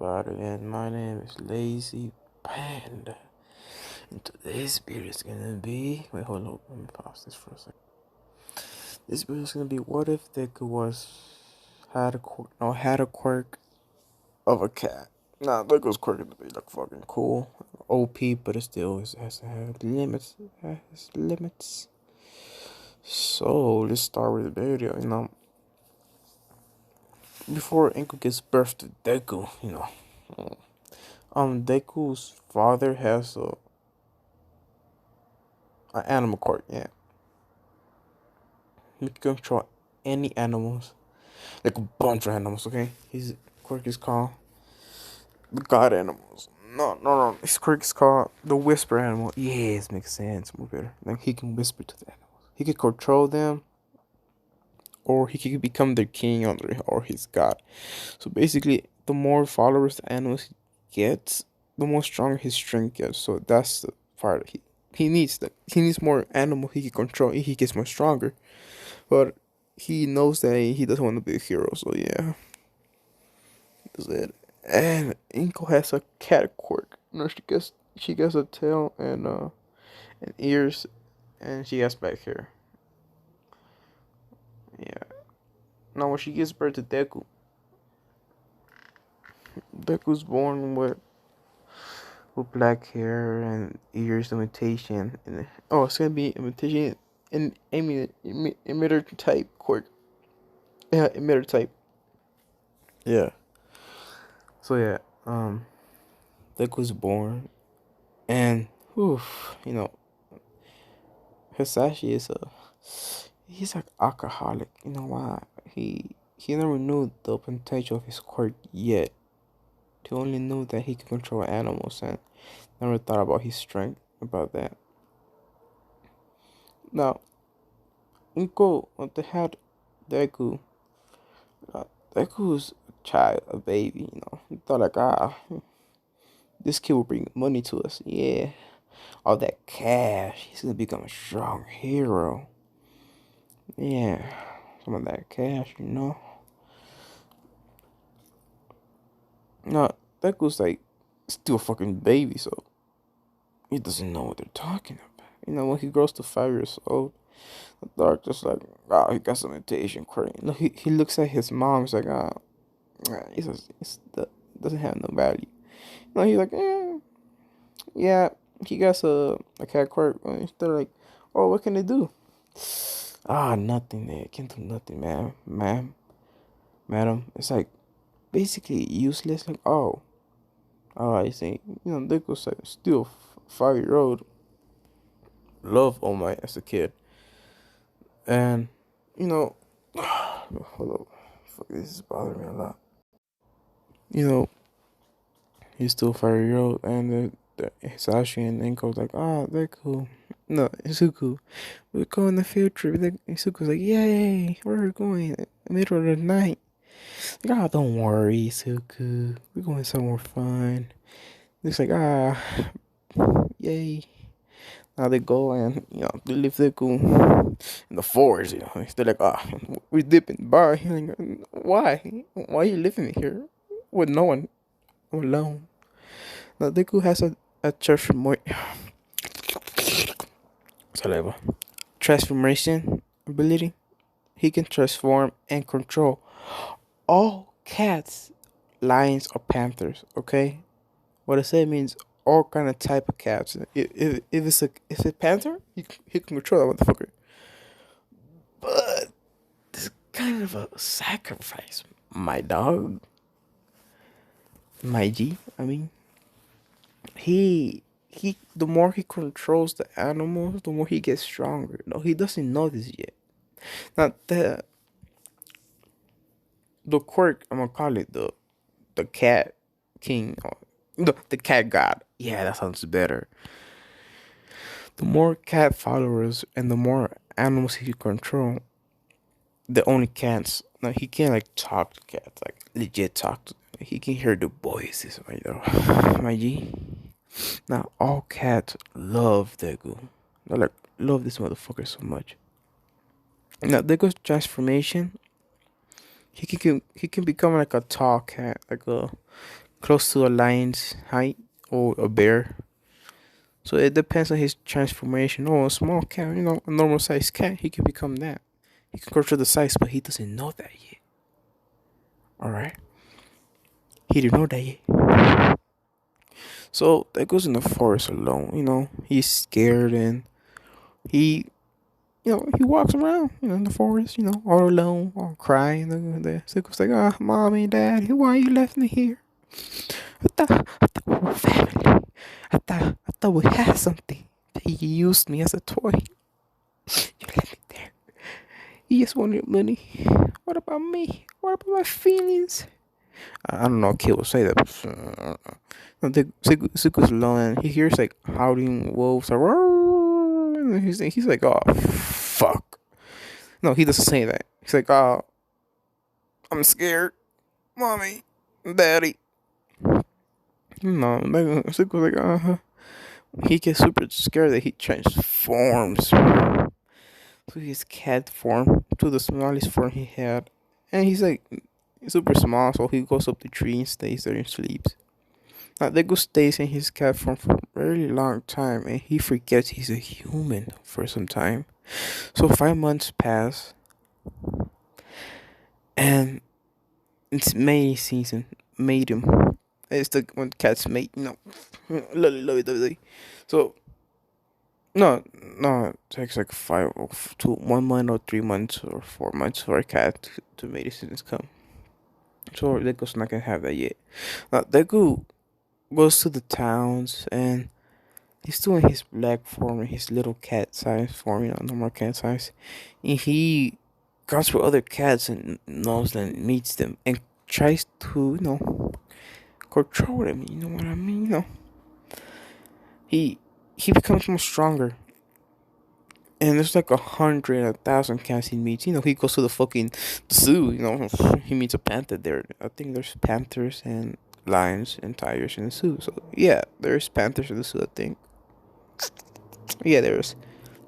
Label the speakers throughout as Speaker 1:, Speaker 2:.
Speaker 1: everybody, and my name is Lazy Panda. And today's video is gonna be. Wait, hold on. Let me pause this for a second. This video is gonna be what if Deku had a quirk of a cat. Nah, Deku's quirk is to be like fucking cool, OP, but it still has to have limits. It has limits. So let's start with the video. Before Inko gives birth to Deku, Deku's father has an animal quirk. Yeah, he can control any animals, like a bunch of animals. Okay, his quirk is called the God animals. No. His quirk is called the Whisper animal. Yes, makes sense. More better. Like he can whisper to the animals. He can control them, or he can become their king or his god. So basically, the more followers the animals gets, the more stronger his strength gets. So that's the part he needs. He needs more animal he can control. He gets more stronger, but he knows that he doesn't want to be a hero. So yeah, that's it. And Inko has a cat quirk. She gets a tail and ears, and she has back hair. Yeah. Now when she gives birth to Deku, Deku's born with black hair and ears imitation. And it's gonna be imitation and emitter type quirk. Yeah, emitter type. Yeah. So yeah, Dick was born, and Hisashi he's like alcoholic. You know why? He never knew the potential of his quirk yet. He only knew that he could control animals and never thought about his strength about that. Now, Inko, what they had Deku, uh, Deku's a child, a baby, He thought like, this kid will bring money to us. Yeah. All that cash. He's gonna become a strong hero. Yeah. Some of that cash. No, Deku's like still a fucking baby, so he doesn't know what they're talking about. When he grows to 5 years old, the dog just like, he got some imitation quirk. He looks at his mom, he's like, that doesn't have no value. He's like, yeah, he got a cat quirk. They're like, oh, what can they do? Nothing. They can't do nothing, madam. It's like basically useless. Like, I see. Dick was like still 5-year-old. Love All Might as a kid, and hold up, fuck, this is bothering me a lot. He's still 5-year-old, and the Hisashi and Inko's like, they're cool. No, Izuku, we're going on the field trip. Izuku's like, yay, where are we going? Middle of the night. Like, don't worry, Izuku. We're going somewhere fun. Looks like, yay. Now they go and, they leave Izuku in the forest, They're like, we're dipping. Bye. Like, why? Why are you leaving me here with no one? I'm alone. Now, Deku has a transformation ability. He can transform and control all cats, lions, or panthers. Okay, what I say means all kind of type of cats. If it's a panther, he can control that motherfucker. But this kind of a sacrifice, my dog, my G. I mean, the more he controls the animals, the more he gets stronger. No, he doesn't know this yet. Now the quirk, I'm gonna call it the cat king, or the cat god. Yeah, that sounds better. The more cat followers and the more animals he control, the only cats. Now he can't like talk to cats, like legit talk to them. He can hear the voices, my G. Now all cats love Deku. They like love this motherfucker so much. Now Deku's transformation, he can become like a tall cat, like a close to a lion's height or a bear. So it depends on his transformation. Oh, a small cat, a normal sized cat, he can become that. He can control the size, but he doesn't know that yet. All right, he didn't know that yet. So that goes in the forest alone. He's scared and he, he walks around, in the forest, all alone, all crying. The Zuko's like, mommy, daddy, why you left me here? I thought we were family. I thought we had something. You used me as a toy. You left me there. You just wanted money. What about me? What about my feelings? I don't know. A kid will say that. But, no, Zuko's alone and he hears like howling wolves. And he's like, oh fuck. No, he doesn't say that. He's like, oh, I'm scared, mommy, daddy. No, Zuko's like, He gets super scared that he transforms to his cat form, to the smallest form he had. And he's like super small, so he goes up the tree and stays there and sleeps. Now, Deku stays in his cat form for a very long time and he forgets he's a human for some time. So 5 months pass and it's mating season. Mate him. It's the when cats mate, love it. So no, it takes like 1 month or 3 months or 4 months for a cat to medicines come. So Deku's not gonna have that yet. Now Deku goes to the towns and he's doing his black form and his little cat size form, normal cat size. And he goes for other cats and knows them, meets them, and tries to, control them. You know what I mean? He becomes more stronger. And there's like 100,000 cats he meets. He goes to the fucking zoo. He meets a panther there. I think there's panthers and lions and tigers in the zoo. So yeah, there's panthers in the zoo. I think. Yeah, there's.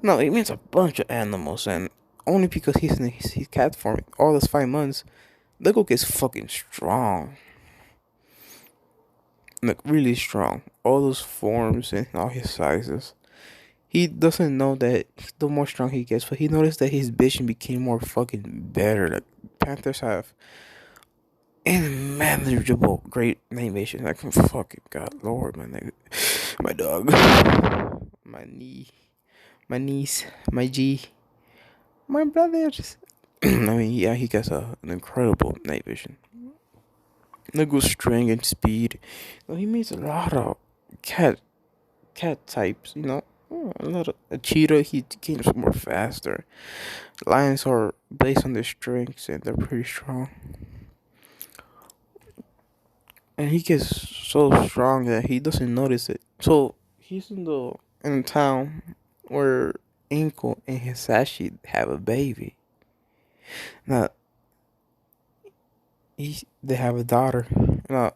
Speaker 1: No, he meets a bunch of animals, and only because he's in his cat form, all those 5 months, Lego gets fucking strong. Like really strong. All those forms and all his sizes. He doesn't know that the more strong he gets, but he noticed that his vision became more fucking better. Like Panthers have unmanageable great night vision. Like fucking God Lord, my nigga, my dog, my knee, my niece, my G, my brothers. I mean, yeah, he gets an incredible night vision. Good strength and speed. He meets a lot of cat cat types. A lot of a cheetah. He gains more faster. Lions are based on their strengths and they're pretty strong. And he gets so strong that he doesn't notice it. So he's in the town where Inko and Hisashi have a baby. Now they have a daughter. Now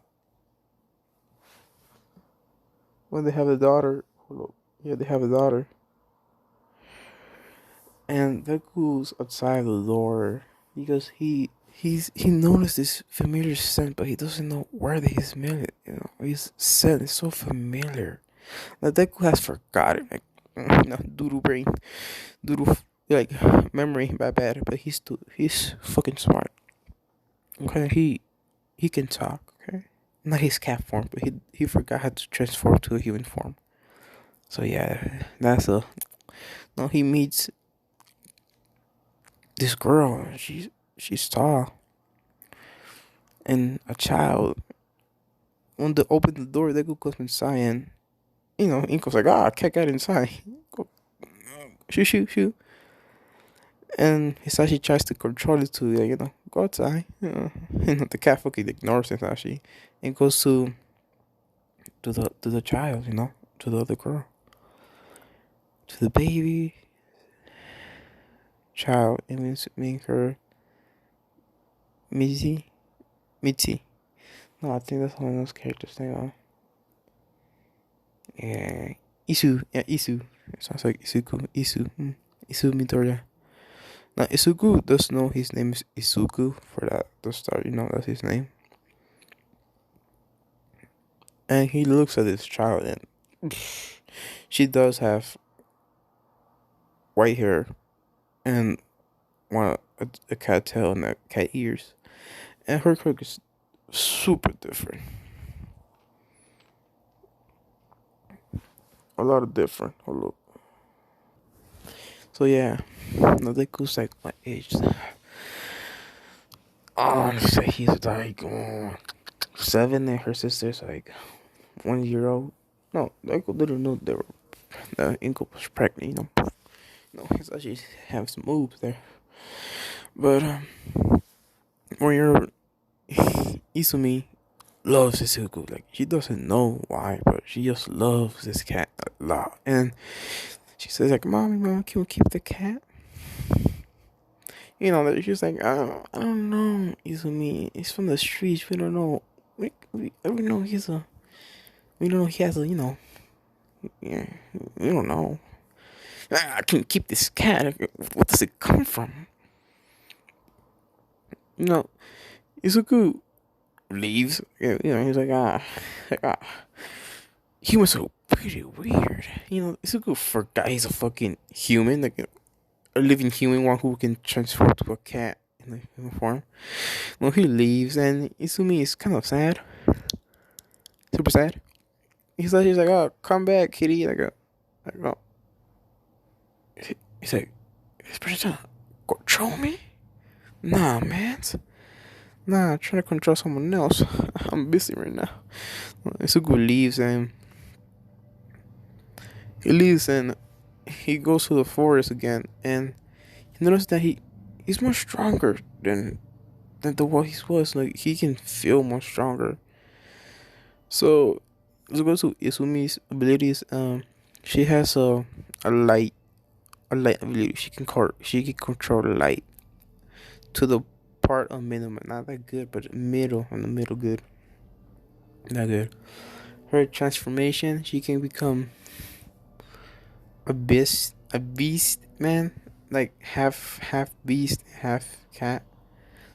Speaker 1: when they have a daughter, hold up. Yeah, they have a daughter. And Deku's outside the door because he noticed this familiar scent, but he doesn't know where they smell it. His scent is so familiar. Like Deku has forgotten, like doodle brain, doodle like memory bad, but he's fucking smart. Okay, he can talk. Okay, not his cat form, but he forgot how to transform to a human form. So yeah, that's a no. He meets this girl. She's tall and a child. When they open the door, Deku goes inside and Inko's like, I can't get inside. Go, shoot. And Hisashi tries to control it to, go outside. The cat fucking ignores Hisashi and goes to the child, to the other girl, to the baby child, and make her Mitzi. No, I think that's one of those characters' name. Yeah, Isu. It sounds like Izuku. Isu Midoriya. Now Izuku does know his name is Izuku for that to start. That's his name. And he looks at this child, and she does have white hair and a cat tail and a cat ears. And her quirk is super different. A lot of different. Hold up. So yeah, Nadeku's like my age. I want to say he's like 7, and her sister's like 1 year old. No, Deku didn't know they were the Inko was pregnant. He's actually have some moves there. But when you're Isumi loves Izuku. Like she doesn't know why, but she just loves this cat a lot. And she says like, "Mommy, mom, can we keep the cat?" She's like, I don't know, Izumi. He's from the streets. We don't know. We know we don't know he has a, yeah, we don't know. I can keep this cat. What does it come from? You know, Izuku leaves. He's like, he was so pretty weird. Izuku forgot he's a fucking human, like a living human one who can transform to a cat in the human form. Well, he leaves, and Izumi is kind of sad, super sad. He's like, "Oh, come back, kitty." Oh, he's like, "This person trying to control me? Nah, man. Nah, I'm trying to control someone else. I'm busy right now." Izuku leaves, and he goes to the forest again, and he notices that he's more stronger than the what he was. Like he can feel more stronger. So let's go to Isumi's abilities. She has a light ability. She can control light to the part of minimum. Not that good, but middle on the middle good. Not good. Her transformation, she can become a beast man, like half beast, half cat.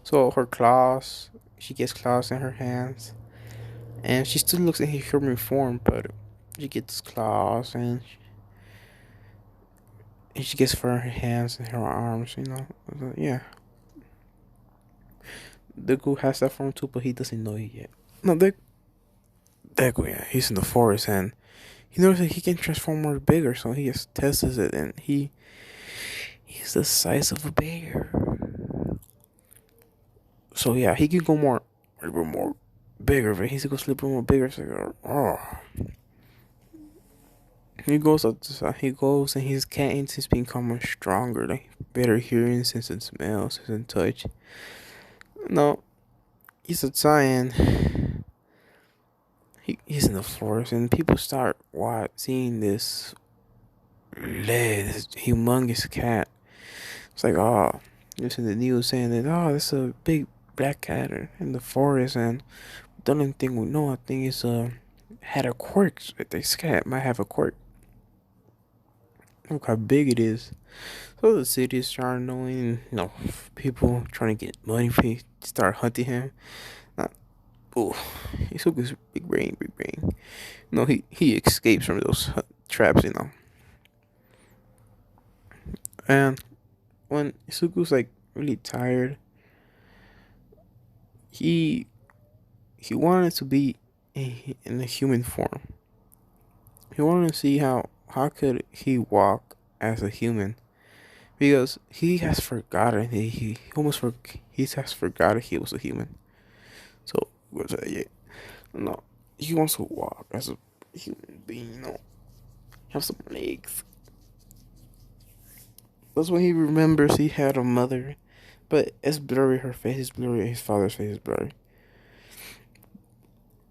Speaker 1: So her claws, she gets claws in her hands, and she still looks in her human form, but she gets claws and she gets fur in her hands and her arms. Yeah. Deku has that form too, but he doesn't know it yet. No, Deku, yeah, he's in the forest and he knows that he can transform more bigger, so he just tests it, and he's the size of a bear. So yeah, he can go a little more bigger, but he's gonna slip more bigger. So he goes and his cat instincts become stronger, like better hearing, sense and smell, sense and touch. No, he's a giant. He's in the forest, and people start seeing this humongous cat. It's like, oh, it's in the news saying that, oh, there's a big black cat in the forest, and the only thing we know, I think, is had a quirk. This cat might have a quirk. Look how big it is. So the city start knowing, people trying to get money for him, start hunting him. Not, oh, he's so good, big brain, big brain. No, he escapes from those traps. And when Isuku's like really tired, he he wanted to be in the human form. He wanted to see how could he walk as a human, because he has forgotten he almost he has forgotten he was a human. So what's that? Yeah, no, he wants to walk as a human being. Have some legs. That's when he remembers he had a mother, but it's blurry. Her face is blurry. His father's face is blurry,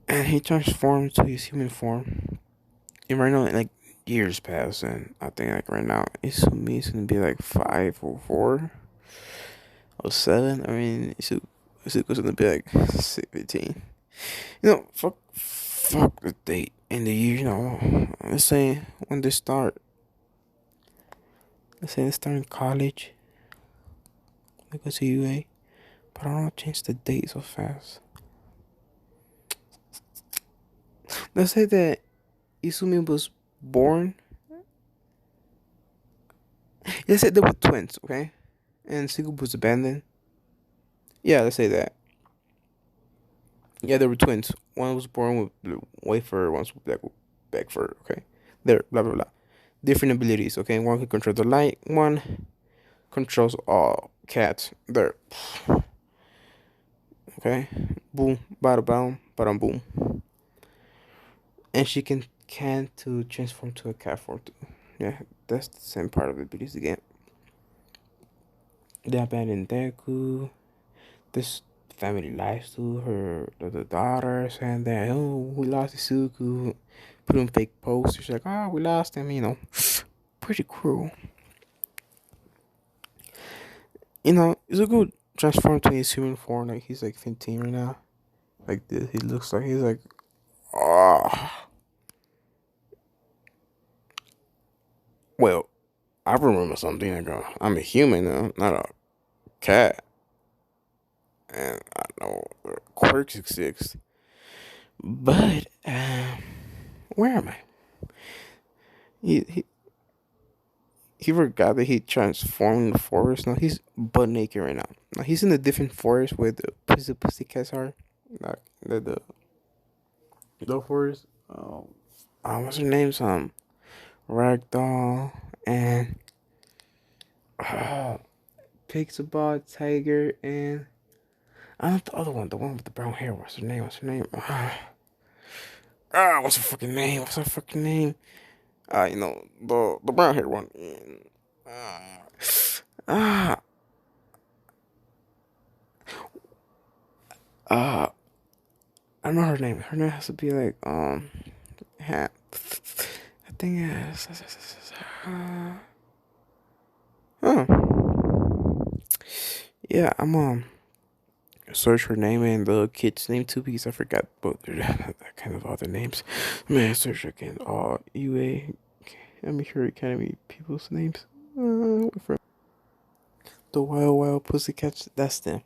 Speaker 1: and he transforms to his human form. And right now, like years pass, and I think like right now, it's gonna be like 5 or 4 or 7. I mean, Izuku's gonna be like 15. Fuck the date and the year. Let's say when they start. Let's say they start in college. They go to UA, but I don't change the date so fast. let's say that Izumi was born. Let's say they were twins, okay? And Izuku was abandoned. Yeah, let's say that. Yeah, they were twins. One was born with white fur, one was with black fur. Okay, there, blah blah blah. Different abilities. Okay, one can control the light. One controls all cats. There. Okay, boom, bada boom, bada boom. And she can to transform to a cat form too. Yeah, that's the same part of the abilities again. They abandoned Deku. This family lies to her the daughters and that we lost Izuku. Put on fake posters like we lost him, pretty cruel. Izuku transformed to his human form, like he's like 15 right now. Like this, he looks like he's like ah. Well, I remember something. I'm a human now, not a cat, and I know quirks exist. But where am I? He he forgot that he transformed in the forest. Now he's butt naked right now. Now he's in a different forest where the pussycats are. Like the forest. What's her name? Ragdoll and uh, Pixabot, Tiger, and I don't know the other one, the one with the brown hair. What's her name? What's her name? What's her fucking name? What's her fucking name? The brown hair one. Ah, uh, I know her name. Her name has to be like I think it's huh. Yeah, I'm search her name and the kid's name too because I forgot both that kind of other names. Man, search again. UA. Let me hear Academy people's names. The Wild Wild Pussycats. That's them.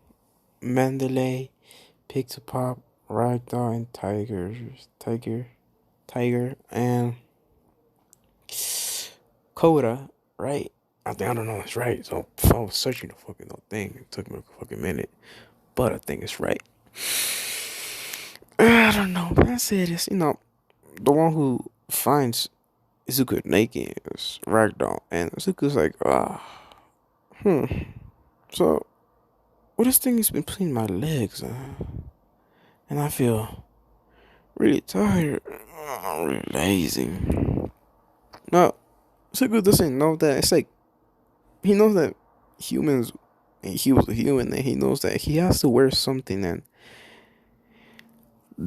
Speaker 1: Mandalay, Pixapop, Ragdoll, and Tiger, and Coda. Right? I don't know if it's right. So I was searching the fucking thing. It took me a fucking minute, but I think it's right. I don't know, but I say this. The one who finds Izuku naked is Ragdoll, and Izuku's like, hmm. So, what this thing has been between my legs, and I feel really tired, really lazy. No, Izuku doesn't know that. It's like he knows that humans, and he was a human, and he knows that he has to wear something. And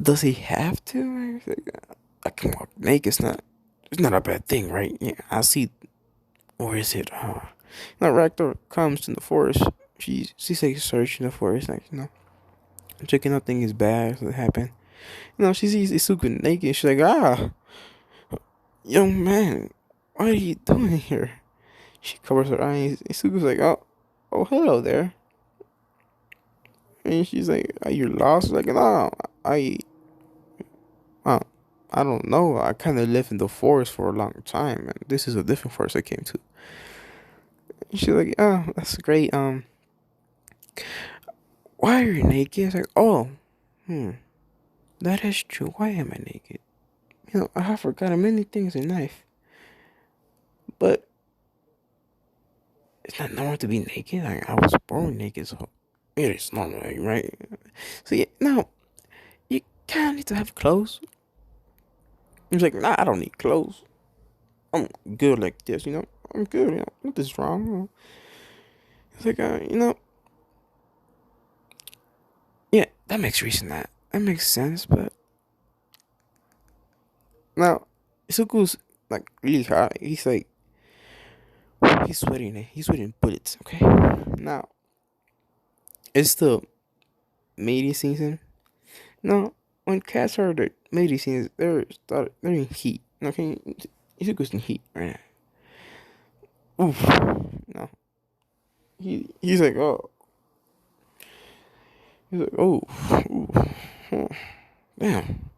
Speaker 1: does he have to? I can walk naked. It's not a bad thing, right? Yeah, I see. Or is it? Now Ragdoll comes in the forest. She's like searching the forest, like checking out things bad that happened. She sees Isuku naked. She's like, young man, what are you doing here? She covers her eyes. Isuku's like, oh, hello there. And she's like, are you lost? Like, no, uh, I don't know. I kind of lived in the forest for a long time, and this is a different forest I came to. And she's like, oh, that's great. Why are you naked? It's like, oh, that is true. Why am I naked? I have forgotten many things in life, but it's not normal to be naked. I was born naked, so it is normal, right? So yeah, now you kind of need to have clothes. He's like, nah, I don't need clothes. I'm good like this, I'm good, nothing's wrong. It's like, yeah, that makes reason that makes sense, but now Isuku's like really hot. He's sweating. He's sweating bullets. Okay, now it's the mating season. Now, when cats are the mating season, they're in heat. Okay, Isuku's in heat right now. Oof. No, he's like, oh, he's like, oh, ooh, oh, damn.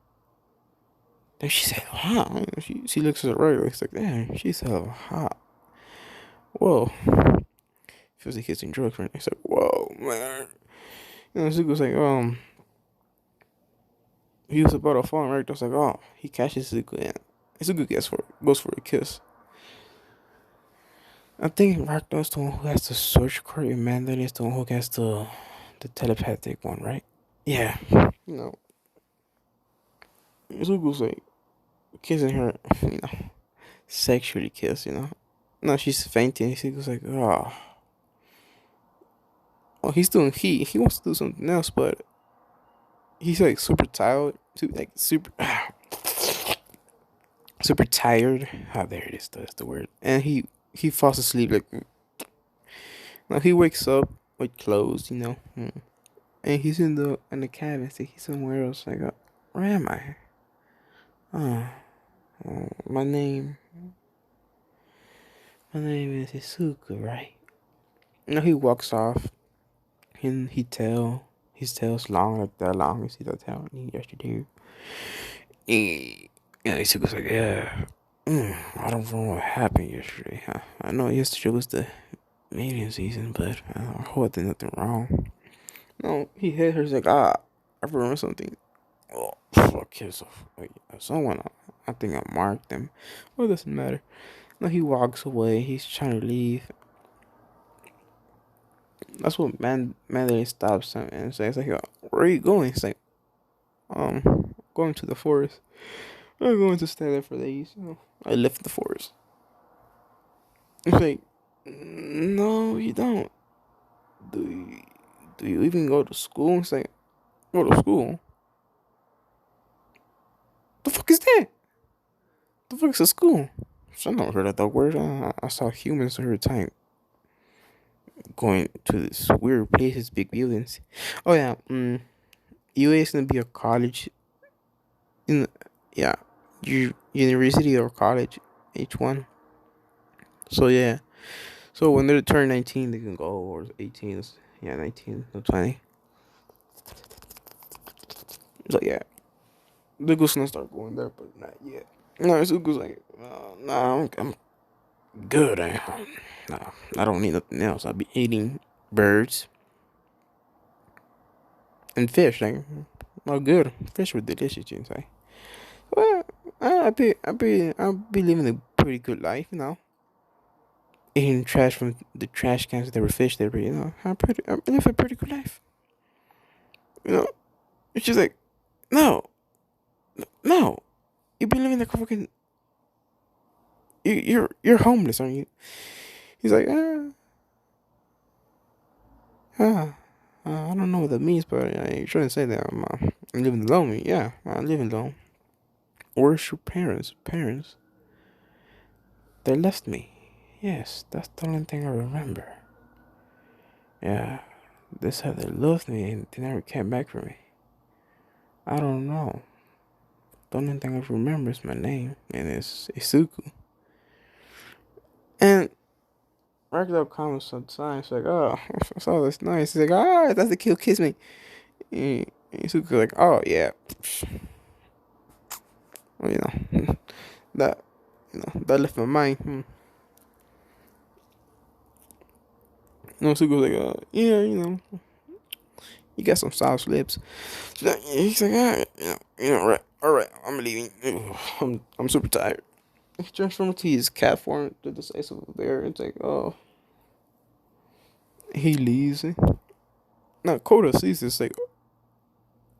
Speaker 1: Then she said, hot. She looks at the right. It's like, damn, she's hella hot. Whoa. Feels like he's doing drugs right. It's like, whoa, man. And Zuko's like, he was about to fall right. I was like, oh, he catches Zuko and Zuko goes for a kiss. I think Ragnar is the one who has the search quirk, and Mandarin is the one who has the telepathic one, right? Yeah. You know, Zuko's like kissing her, you know, sexually kiss, you know. No, she's fainting. Zuko's like, oh, he wants to do something else, but he's like super tired, super tired. Ah, there it is. That's the word. And he falls asleep like. Now he wakes up with clothes, you know, and he's in the cabin. So he's somewhere else. Like, where am I? Oh, my name is Izuku, right? No, he walks off, and his tail's long, like that long. You see that tail? He yesterday. Yeah, Izuku's like, yeah. I don't know what happened yesterday. I know yesterday was the mating season, but I hope there's nothing wrong. No, he hit her. He's like, I remember something. Oh, fuck himself. Wait, someone, I think I marked them. Well, it doesn't matter. No, he walks away. He's trying to leave. That's what Mandarin stops him and says, like, where are you going? He's like, going to the forest. I'm going to stay there for days. I left the forest. He's like, no, you don't. Do you, do you even go to school? He's like, go to school? The fuck is that? The fuck is a school? So I never heard of that word. I saw humans every time going to this weird places, big buildings. Oh yeah, UA is gonna be a college in yeah, university or college, each one. So yeah, so when they turn 19, they can go or 18. Yeah, 19 or 20. So yeah, they're gonna start going there, but not yet. No, Izuku's like, nah, I'm good. Nah, I don't need nothing else. I'll be eating birds and fish. Like, oh, good. Fish were delicious, you say. Well, I'll be living a pretty good life, you know. Eating trash from the trash cans. There were fish there, but you know, I live a pretty good life. You know, it's just like, no, no, you've been living like a fucking, you're homeless, aren't you? He's like, ah, I don't know what that means, but you're trying to say that I'm living alone. Yeah, I'm living alone. Where's your parents? Parents? They left me. Yes, that's the only thing I remember. Yeah, they said they loved me and they never came back for me. I don't know. The only thing I remember is my name, and it's Izuku. And regular comments sometimes like, oh, I saw this nice. He's like, that's the kid who kissed me. And Izuku like, oh yeah, well, that, that left my mind. No, Izuku's like, yeah, you got some soft lips. He's like, right, all right, I'm leaving. I'm super tired. He transformed to his cat form to the size of a bear. It's like, oh, he leaves. Now Koda sees this, like,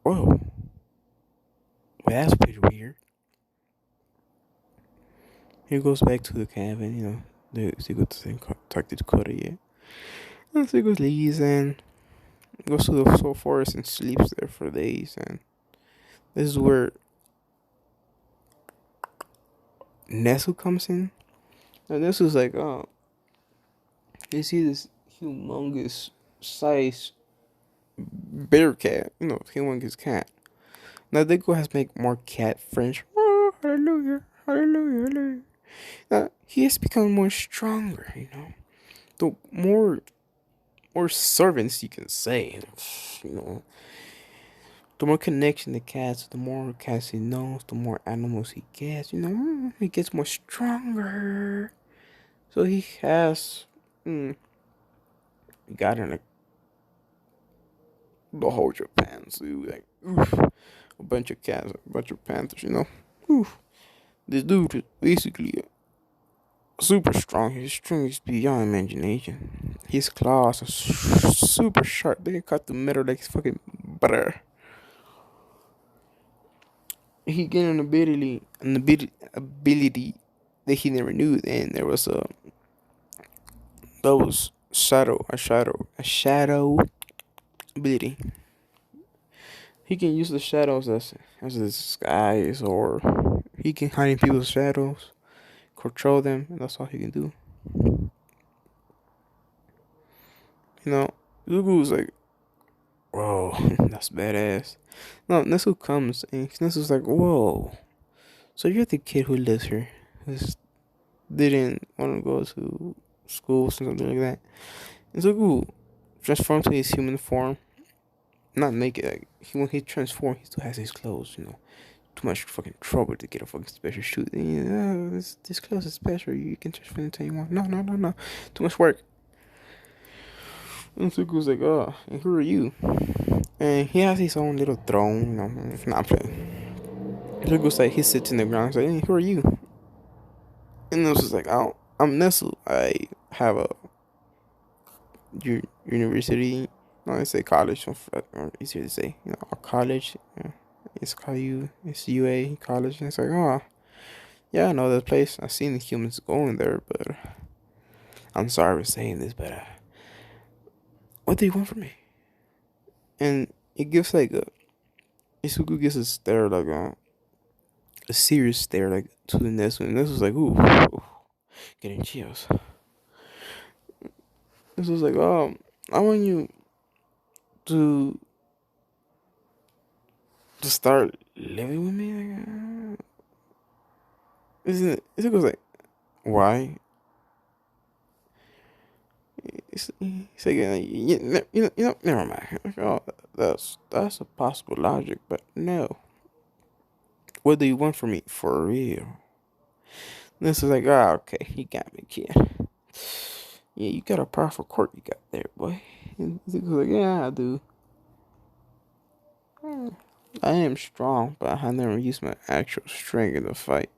Speaker 1: whoa, well, that's pretty weird. He goes back to the cabin, he goes to talk to Koda yet. And so he goes leaves and goes to the soul forest and sleeps there for days. And this is where Nesu comes in. And this is like, you see this humongous size bear cat, humongous cat. Now Deku has make more cat French. Oh, hallelujah, hallelujah, hallelujah. Now he has become more stronger, The more servants you can say, you know. The more connection the cats, the more cats he knows, the more animals he gets. He gets more stronger. So he has, he got in the whole Japan zoo, like, oof, a bunch of cats, a bunch of panthers. Oof. This dude is basically super strong. His strength is beyond imagination. His claws are super sharp. They can cut the metal like it's fucking butter. He gained an ability that he never knew. And there was those a shadow ability. He can use the shadows as a disguise, or he can hide in people's shadows, control them, and that's all he can do. You know, Izuku's like, whoa, that's badass. No, Nesu comes and Nesu's like, whoa. So you're the kid who lives here, who didn't want to go to school or something like that. Izuku transforms to his human form, not naked. Like when he transforms, he still has his clothes. Too much fucking trouble to get a fucking special shoot. This clothes is special. You can transform into anyone. No, no, no, no. Too much work. And Izuku's like, oh, and who are you? And he has his own little throne. Not playing. Izuku's like, he sits in the ground. He's like, hey, who are you? And I was just like, oh, I'm Nestle. I have a university. No, I say college. Or easier to say. A college. It's called It's UA college. And it's like, oh, yeah, I know that place. I've seen the humans going there, but I'm sorry for saying this, but what do you want from me? And it gives like Isuku gives a stare, like a serious stare, like to the Nestle. And this was like, ooh, getting chills. This was like, I want you to start living with me. Like, isn't it? It was like, why? It's like, never mind. Like, oh, that's a possible logic, but no. What do you want from me for real? And this is like, okay, you got me, kid. Yeah, you got a powerful quirk you got there, boy. And he was like, yeah, I do. I am strong, but I never used my actual strength in the fight.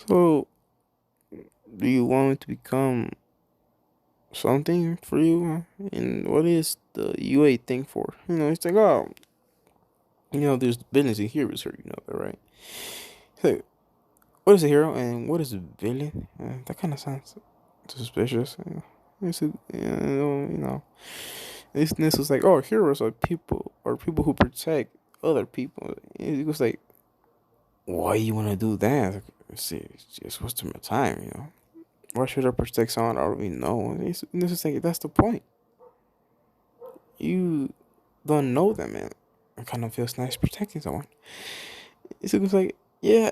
Speaker 1: So, do you want me to become something for you? And what is the UA thing for? It's like, oh, there's villains and heroes here, that, right? So, what is a hero and what is a villain? That kind of sounds suspicious. It's a, this was like, oh, heroes are people who protect other people. It was like, why you want to do that? Like, see, it's just waste my time. Why should I protect someone I already know? This is like, that's the point. You don't know them, man. It kind of feels nice protecting someone. It was like, yeah,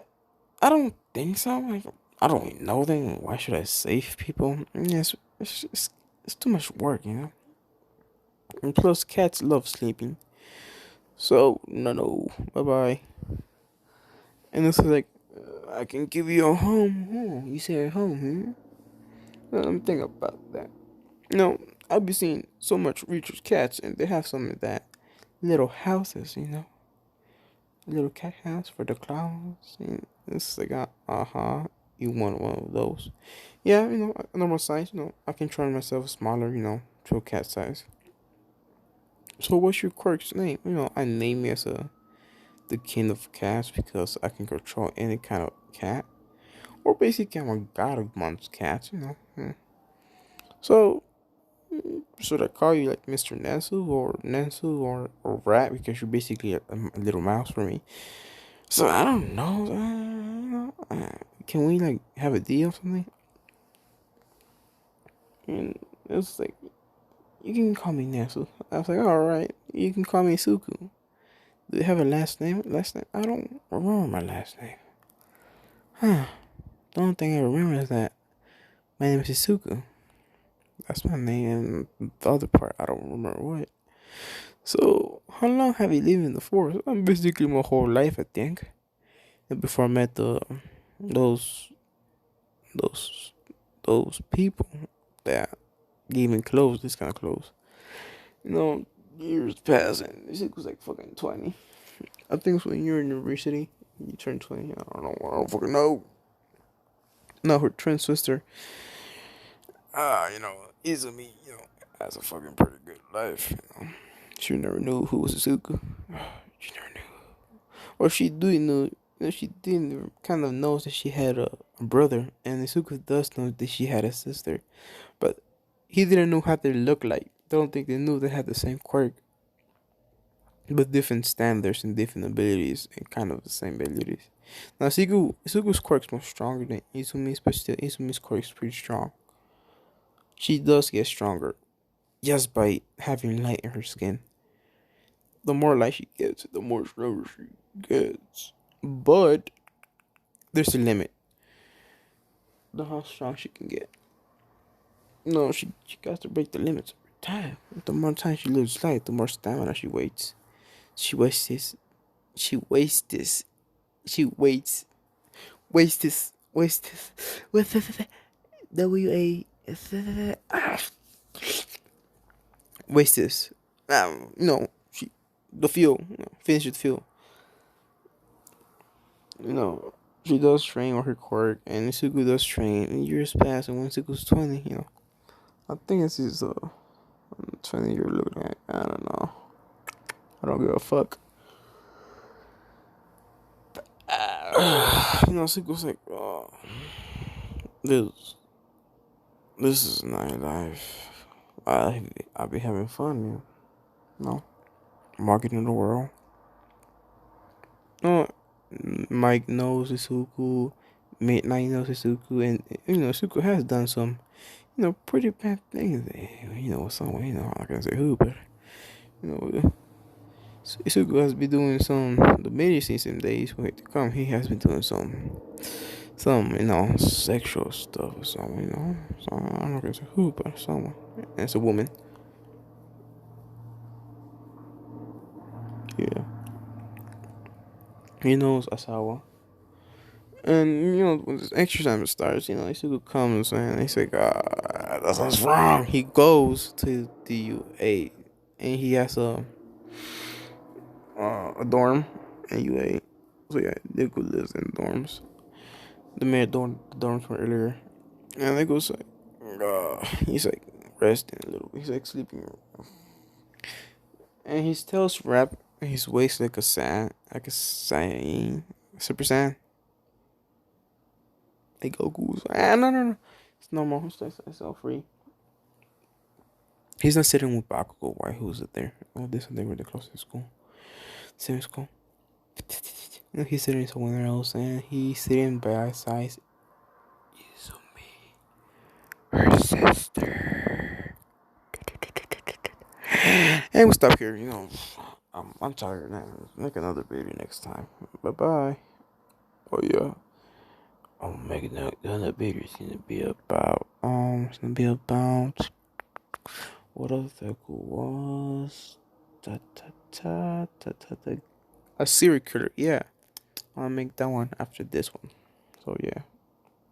Speaker 1: I don't think so. Like, I don't know them. Why should I save people? Yes, it's too much work. And plus, cats love sleeping. So, no, bye bye. And this is like, I can give you a home. Oh, you say a home, I'm thinking about that. I've been seeing so much Reacher's cats, and they have some of that little houses. A little cat house for the clowns. And it's like, you want one of those. Yeah, a normal size, I can turn myself smaller, to a cat size. So what's your quirk's name? I name me as the king of cats because I can control any kind of cat. Or basically I'm a god amongst cats. So should I call you like Mr. Nansu or Rat because you're basically a little mouse for me? So I don't know. Can we like have a deal or something? And it's like, you can call me Nansu. I was like, all right. You can call me Suku. Do you have a last name? I don't remember my last name. Huh. The only thing I remember is that my name is Izuku. That's my name. And the other part, I don't remember what. So, How long have you lived in the forest? Basically my whole life, I think. And before I met those those those people that gave me clothes, this kind of clothes. You know, years passing. This shit was like fucking 20. I think it's when you're in university, you turn 20. I don't know. I don't fucking know. No, her twin sister. Izumi, has a fucking pretty good life. She never knew who was Izuku. She never knew. Or she do know, she didn't kind of knows that she had a brother, and Izuku does know that she had a sister, but he didn't know how they look like. Don't think they knew they had the same quirk, but different standards and different abilities, and kind of the same abilities. Now, Isuku's quirk's more stronger than Izumi's, but still, Izumi's quirk's pretty strong. She does get stronger just by having light in her skin. The more light she gets, the more stronger she gets. But there's a limit to how strong she can get. No, she got to break the limits every time. The more time she lives light, the more stamina she wastes. She wastes this. She wastes this. She waits. Wastes this. Wastes this. With W A. Wastes this. She the fuel. Finish with fuel. You know, she does train with her quirk, and Izuku does train. And years pass, and when Izuku's 20, I think it's his 20-year look like. I don't know. I don't give a fuck. Izuku's like, oh, this this is nightlife. I be having fun, man. No, marketing the world. No, Mike knows Izuku. Midnight knows Izuku, and Izuku has done some pretty bad things. Someone, I'm not gonna say who, but you know, Izuku has been doing the medicine some days when to come. He has been doing some, sexual stuff or something, So I'm not gonna say who, but someone. And it's a woman. Yeah. He knows Asawa. And when this exercise starts, Isugu comes and he's like, that's what's wrong. He goes to the UA and he has a dorm in UA. So yeah, Deku lives in dorms. The mayor dorms from earlier. And Deku's like, he's like resting a little bit. He's like sleeping. And he tells Rap his waist like a sand, like a Saiyan, Super Saiyan. Like Goku's. No. It's normal. It's all free. He's not sitting with Bakugo. Why? Who's it there? Oh, they were the closest school. Same school. He's sitting somewhere else, and he's sitting by his side. Izumi, her sister. And we stop here. I'm tired now. Make another video next time. Bye bye. Oh yeah. I'm making another video. It's gonna be about what else that was. Ta ta ta ta ta ta. A serial killer. Yeah, I'll make that one after this one. So yeah.